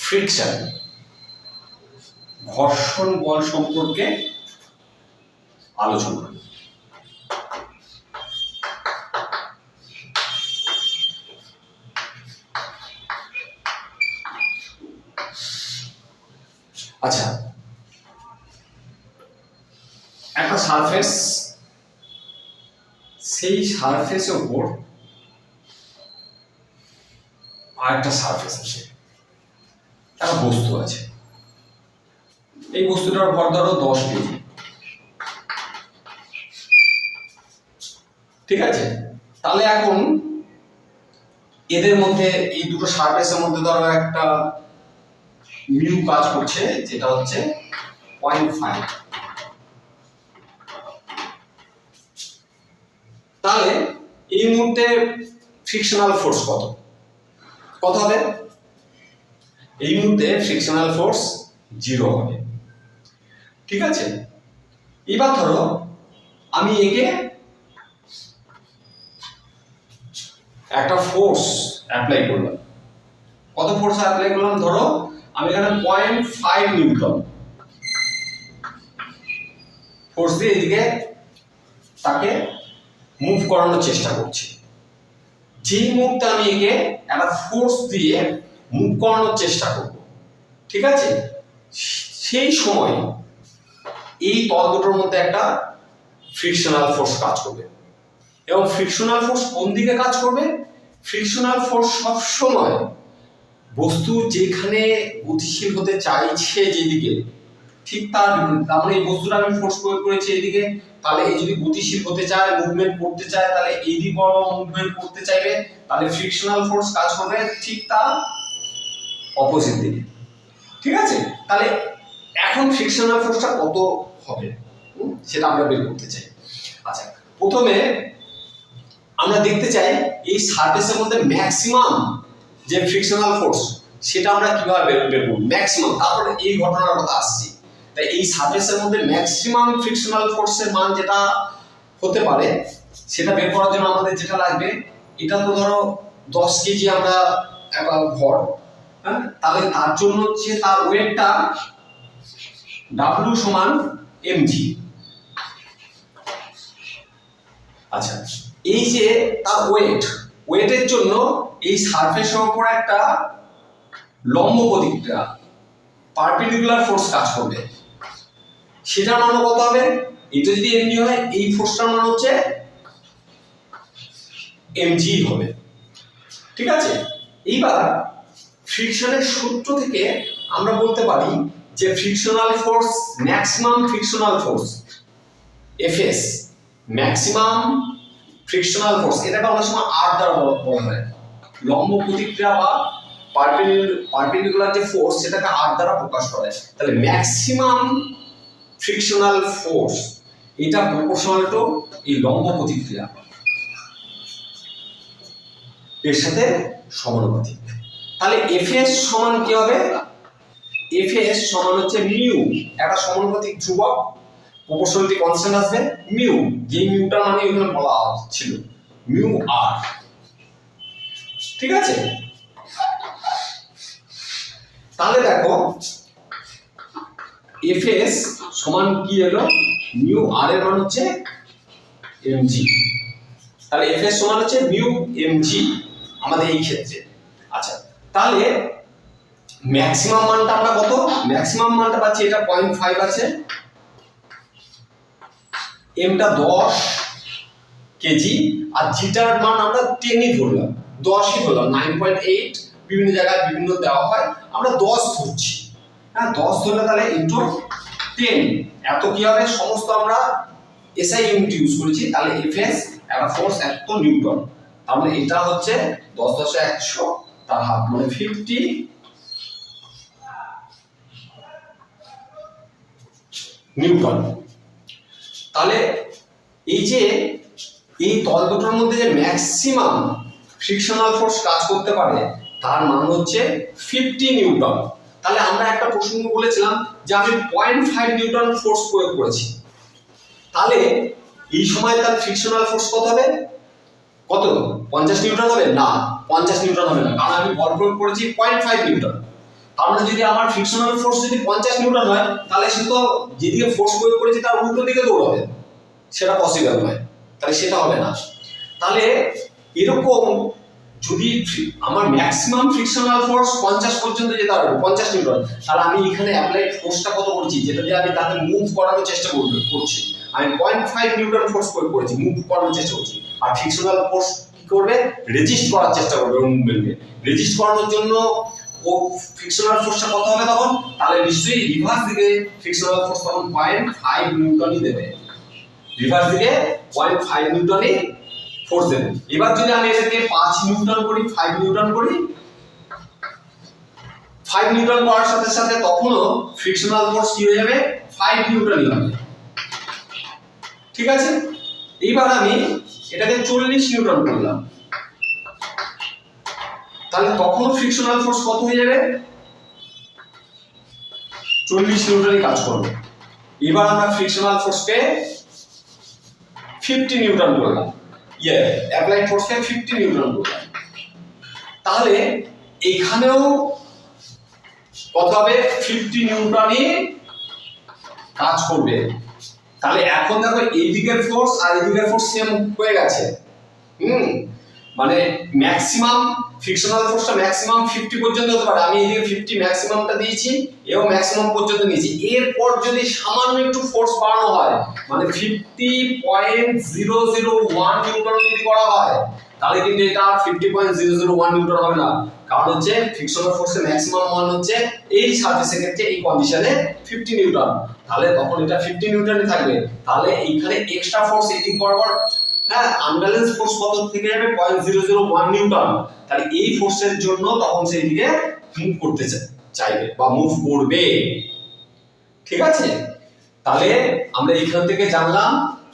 Friction ঘর্ষণ বল সম্পর্কে আলোচনা। আচ্ছা, একটা সারফেস, সেই সারফেসের উপর আরেকটা সারফেস আছে, একটা বস্তু আছে। এই বস্তুটার ভর ধরো 10 কেজি, ঠিক আছে? তাহলে এখন এদের মধ্যে, এই দুটো সারফেসের মধ্যে ধরো একটা মিউ কাজ করছে, যেটা হচ্ছে 0.5। তাহলে এই মুহূর্তে ফ্রিকশনাল ফোর্স কত হবে? এই মুহূর্তে ফ্রিকশনাল ফোর্স 0 হবে, ঠিক আছে? এবার ধরো আমি একে একটা ফোর্স অ্যাপ্লাই করলাম। কত ফোর্স অ্যাপ্লাই করলাম? ধরো আমি এখানে 0.5 নিউটন ফোর্স দিয়ে এদিকে তাকে মুভ করানোর চেষ্টা করছি। যেই মুহূর্তে আমি একে একটা ফোর্স দিয়ে মুভ করানোর চেষ্টা করব, ঠিক আছে, সেই সময় এই তল দুটোর মধ্যে একটা ফ্রিকশনাল ফোর্স কাজ করবে। এবং ফ্রিকশনাল ফোর্স কোন দিকে কাজ করবে? ফ্রিকশনাল ফোর্স সব সময় বস্তু যেখানে গতিশীল হতে চাইছে যেদিকে, ঠিক তার বিপরীত। তার মানে এই বস্তুটা আমি ফোর্স প্রয়োগ করেছি এদিকে, তাহলে এই যদি গতিশীল হতে চায়, মুভমেন্ট করতে চায়, তাহলে এই দিক বরাবর মুভমেন্ট করতে চাইবে, তাহলে ফ্রিকশনাল ফোর্স কাজ করবে ঠিক তার অপোজিট দিকে, ঠিক আছে? তাহলে এখন ফ্রিকশনাল ফোর্সটা কত হবে সেটা আমরা বের করতে চাই। আচ্ছা, প্রথমে আমরা দেখতে চাই এই সারফেসের মধ্যে ম্যাক্সিমাম যে ফ্রিকশনাল ফোর্স সেটা আমরা কিভাবে বের করব, ম্যাক্সিমাম। তারপরে এই ঘটনার কথা আসছি। তাই এই সারফেসের মধ্যে ম্যাক্সিমাম ফ্রিকশনাল ফোর্সের মান যেটা হতে পারে সেটা বের করার জন্য আমাদের যেটা লাগবে, এটা তো ধরো 10 কেজি আমরা একটা ভর, হ্যাঁ, তাহলে তার জন্য হচ্ছে তার ওয়েটটা W সমান mg। আচ্ছা, এই যে তার ওয়েটের জন্য এই সারফেসের উপর একটা লম্ব প্রতিক্রিয়া, পারপেন্ডিকুলার ফোর্স কাজ করবে। সেটার মান কত হবে? এটা যদি mg হয়, এই ফোর্সটার মান হচ্ছে mg হবে, ঠিক আছে? এইবার ফ্রিকশনের সূত্র থেকে আমরা বলতে পারি যে frictional force, maximum frictional force Fs, maximum frictional force, এটাকে অনেক সময় আর দ্বারা বলা হয়। লম্ব প্রতিক্রিয়া বা পারপেন্ডিকুলার যে ফোর্স সেটাকে আর দ্বারা প্রকাশ করা হয়। তাহলে ম্যাক্সিমাম ফ্রিকশনাল ফোর্স এটা প্রপোর্শনাল টু এই লম্ব প্রতিক্রিয়া এর সাথে সমানুপাতিক। তাহলে Fs সমান কি হবে? Fs সমান হচ্ছে মিউ, একটা সমানুপাতিক ধ্রুবক, প্রপোর্শনালিটি কনস্ট্যান্ট আসবে মিউ, যে মিউটা মানে এখানে বলা ছিল মিউ আর, ঠিক আছে? তাহলে দেখো Fs সমান কি হলো? মিউ আর এর মান হচ্ছে mg। তাহলে Fs সমান হচ্ছে মিউ mg আমাদের এই ক্ষেত্রে। আচ্ছা, তাহলে ম্যাক্সিমাম মানটা আমরা কত? ম্যাক্সিমাম মানটা পাচ্ছি, এটা 0.5 আছে, এমটা 10 কেজি, আর জিটার মান আমরা 10ই ধরলাম, 10ই ধরলাম, 9.8, বিভিন্ন জায়গায় বিভিন্ন দেওয়া হয়, আমরা 10 ধরছি, হ্যাঁ 10 ধরলে তাহলে ইনটু 10 এত কি হবে? সমস্ত আমরা এসআই ইউনিট ইউজ করেছি, তাহলে Fs একটা ফোর্স এত নিউটন, তার মানে এটা হচ্ছে 10 × 100 তার হাফ, মানে 50 নিউটন। তাহলে এই যে এই তল দুটোর মধ্যে যে ম্যাক্সিমাম ফ্রিকশনাল ফোর্স কাজ করতে পারে তার মান হচ্ছে 50 নিউটন। তাহলে আমরা একটা প্রসঙ্গ বলেছিলাম যে আমি 0.5 নিউটন ফোর্স প্রয়োগ করেছি, তাহলে এই সময় তার ফ্রিকশনাল ফোর্স কত হবে? কত? 50 নিউটন হবে না, 50 নিউটন হবে না, কারণ আমি বল প্রয়োগ করেছি 0.5 নিউটন। তার মানে যদি আমার ফ্রিকশনাল ফোর্স যদি 50 নিউটন হয়, তাহলে সে তো যেদিকে ফোর্স প্রয়োগ করেছে তার উল্টো দিকে দৌড়াবে, সেটা পসিবল নয়, তাহলে সেটা হবে না। তাহলে এরকম যদি আমার ম্যাক্সিমাম ফ্রিকশনাল ফোর্স 50 পর্যন্ত যেতে পারবে, 50 নিউটন, তাহলে আমি এখানে অ্যাপ্লাইড ফোর্সটা কত করছি, যেটা দিয়ে আমি তাকে মুভ করানোর চেষ্টা করছি, আমি 0.5 নিউটন ফোর্স প্রয়োগ করেছি, মুভ করানোর চেষ্টা করছি। আর ফ্রিকশনাল ফোর্স কি করবে, রেজিস্ট করার চেষ্টা করবে মুভমেন্টকে। রেজিস্ট করানোর জন্য ও ফ্রিকশনাল ফোর্সটা কত হবে তখন, তাহলে নিশ্চয়ই রিভার্স দিকে ফ্রিকশনাল ফোর্স তখন 0.5 নিউটনই দেবে, রিভার্স দিকে 0.5 নিউটনই ফোর্স দেবে। এবার যদি আমি এটাকে 5 নিউটন করি, 5 নিউটন করি, 5 নিউটন করার সাথে সাথে তখনও ফ্রিকশনাল ফোর্স কি হয়ে যাবে, 5 নিউটনই হবে, ঠিক আছে। এইবার আমি এটাকে 40 নিউটন করলাম, তাহলে তখন ফ্রিকশনাল ফোর্স কত হয়ে যাবে, 40 নিউটনই কাজ করবে। এবার আমরা ফ্রিকশনাল ফোর্সকে 50 নিউটন করলাম, অ্যাপ্লাইড ফোর্সকে 50 নিউটন করলাম, তাহলে এখানেও কত হবে, 50 নিউটনই কাজ করবে। তাহলে এখন দেখো এই দিকের ফোর্স আর এই দিকের ফোর্স সেম হয়ে গেছে, মানে ম্যাক্সিমাম ফ্রিকশনাল ফোর্সটা ম্যাক্সিমাম 50 পর্যন্ত হতে পারে, আমি এদিকে 50 ম্যাক্সিমামটা দিয়েছি এবং ম্যাক্সিমাম পর্যন্ত নিয়েছি। এরপর যদি সামান্য একটু ফোর্স বাড়ানো হয়, মানে 50.001 নিউটন যদি করা হয়, তাহলে কিন্তু এটা 50.001 নিউটন হবে না, কারণ হচ্ছে ফ্রিকশনাল ফোর্সের ম্যাক্সিমাম মান হচ্ছে এই সারফেসের ক্ষেত্রে এই কন্ডিশনে 50 নিউটন, তাহলে তখন এটা 50 নিউটনই থাকবে। তাহলে এইখানে এক্সট্রা ফোর্স এদিক বরাবর, হ্যাঁ, আনব্যালেন্স ফোর্স কত থেকে যাবে, 0.001 নিউটন। তাহলে এই ফোর্সের জন্য তখন সেই দিকে মুভ করতে চাইবে বা মুভ করবে, ঠিক আছে। তাহলে আমরা এখান থেকে জানলাম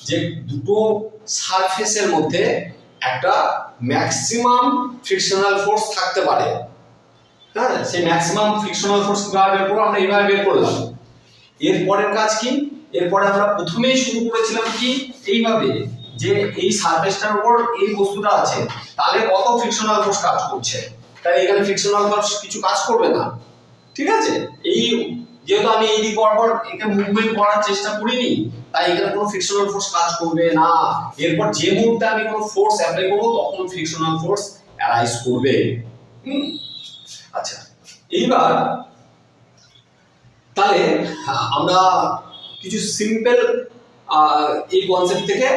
যে দুটো সারফেসের মধ্যে একটা ম্যাক্সিমাম ফ্রিকশনাল ফোর্স থাকতে পারে, হ্যাঁ, সেই ম্যাক্সিমাম ফ্রিকশনাল ফোর্স কিভাবে বের করবো, আমরা এইভাবে বের করলাম। এরপরের কাজ কি, এরপরে আমরা প্রথমেই শুরু করেছিলাম কি এইভাবে, যে এই সারফেসটার উপর এই বস্তুটা আছে, তাহলে কত ফ্রিকশনাল ফোর্স কাজ করছে, তাই এখানে ফ্রিকশনাল ফোর্স কিছু কাজ করবে না, ঠিক আছে। এই যেহেতু আমি এই দিক বরাবর একে মুভমেন্ট করার চেষ্টা করিনি, তাই এখানে কোনো ফ্রিকশনাল ফোর্স কাজ করবে না। এরপর যে মুহূর্তে আমি কোনো ফোর্স অ্যাপ্লাই করব, তখন ফ্রিকশনাল ফোর্স অ্যারাইজ করবে। আচ্ছা, এইবার তাহলে আমরা কিছু সিম্পল এই কনসেপ্ট থেকে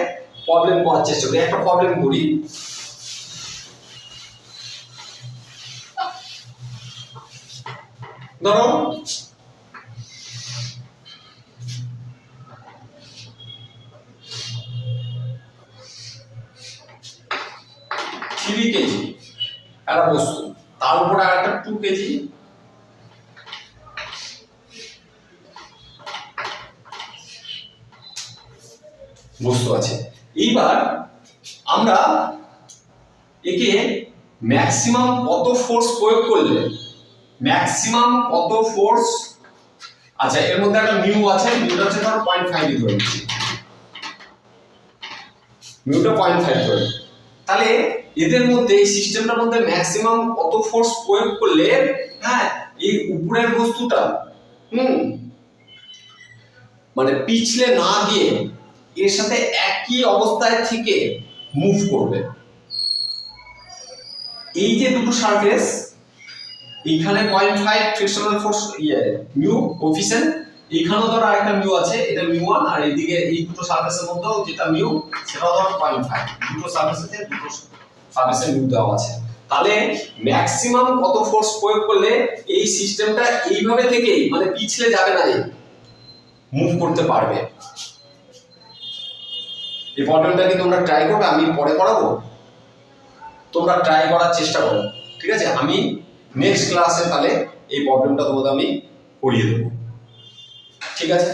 প্রবলেম করার চেষ্টা করি। একটা প্রবলেম করি, ধরো কেজি একটা বস্তু, তার উপরে আর একটা 2 কেজি বস্তু আছে। এইবার আমরা একে ম্যাক্সিমাম কত ফোর্স প্রয়োগ করলে, ম্যাক্সিমাম কত ফোর্স, আচ্ছা এর মধ্যে একটা মিউ আছে, মিউটা হচ্ছে ধর 0.5 ধরে নিচ্ছি, মিউটা 0.5 ধরে, তাহলে এদের মধ্যে এই সিস্টেমটার মধ্যে ম্যাক্সিমাম কত ফোর্স প্রয়োগ করলে, হ্যাঁ, এই উপরের বস্তুটা মানে পিছলে না গিয়ে এর সাথে একই অবস্থায় থেকে মুভ করবে। এই যে দুটো সারফেস, এইখানে 0.5 ফ্রিকশনাল ফোর্স মিউ কোএফিসিয়েন্ট, এইখানেও ধর আরেকটা মিউ আছে, এটা মিউ1, আর এইদিকে এই দুটো সারফেসের মধ্যেও যেটা মিউ, সেটাও ধর 0.5, দুটো সারফেস আছে, দুটো সারফেসে মিউ দেওয়া আছে। তাহলে ম্যাক্সিমাম কত ফোর্স প্রয়োগ করলে এই সিস্টেমটা এইভাবে থেকেই মানে পিছলে যাবে না, মুভ করতে পারবে। এই প্রবলেমটা কি তোমরা ট্রাই করবে, আমি পরে করাবো, তোমরা ট্রাই করার চেষ্টা করো, ঠিক আছে। আমি নেক্সট ক্লাসে তাহলে এই প্রবলেমটা তোমাদের আমি করিয়ে দেবো, ঠিক আছে।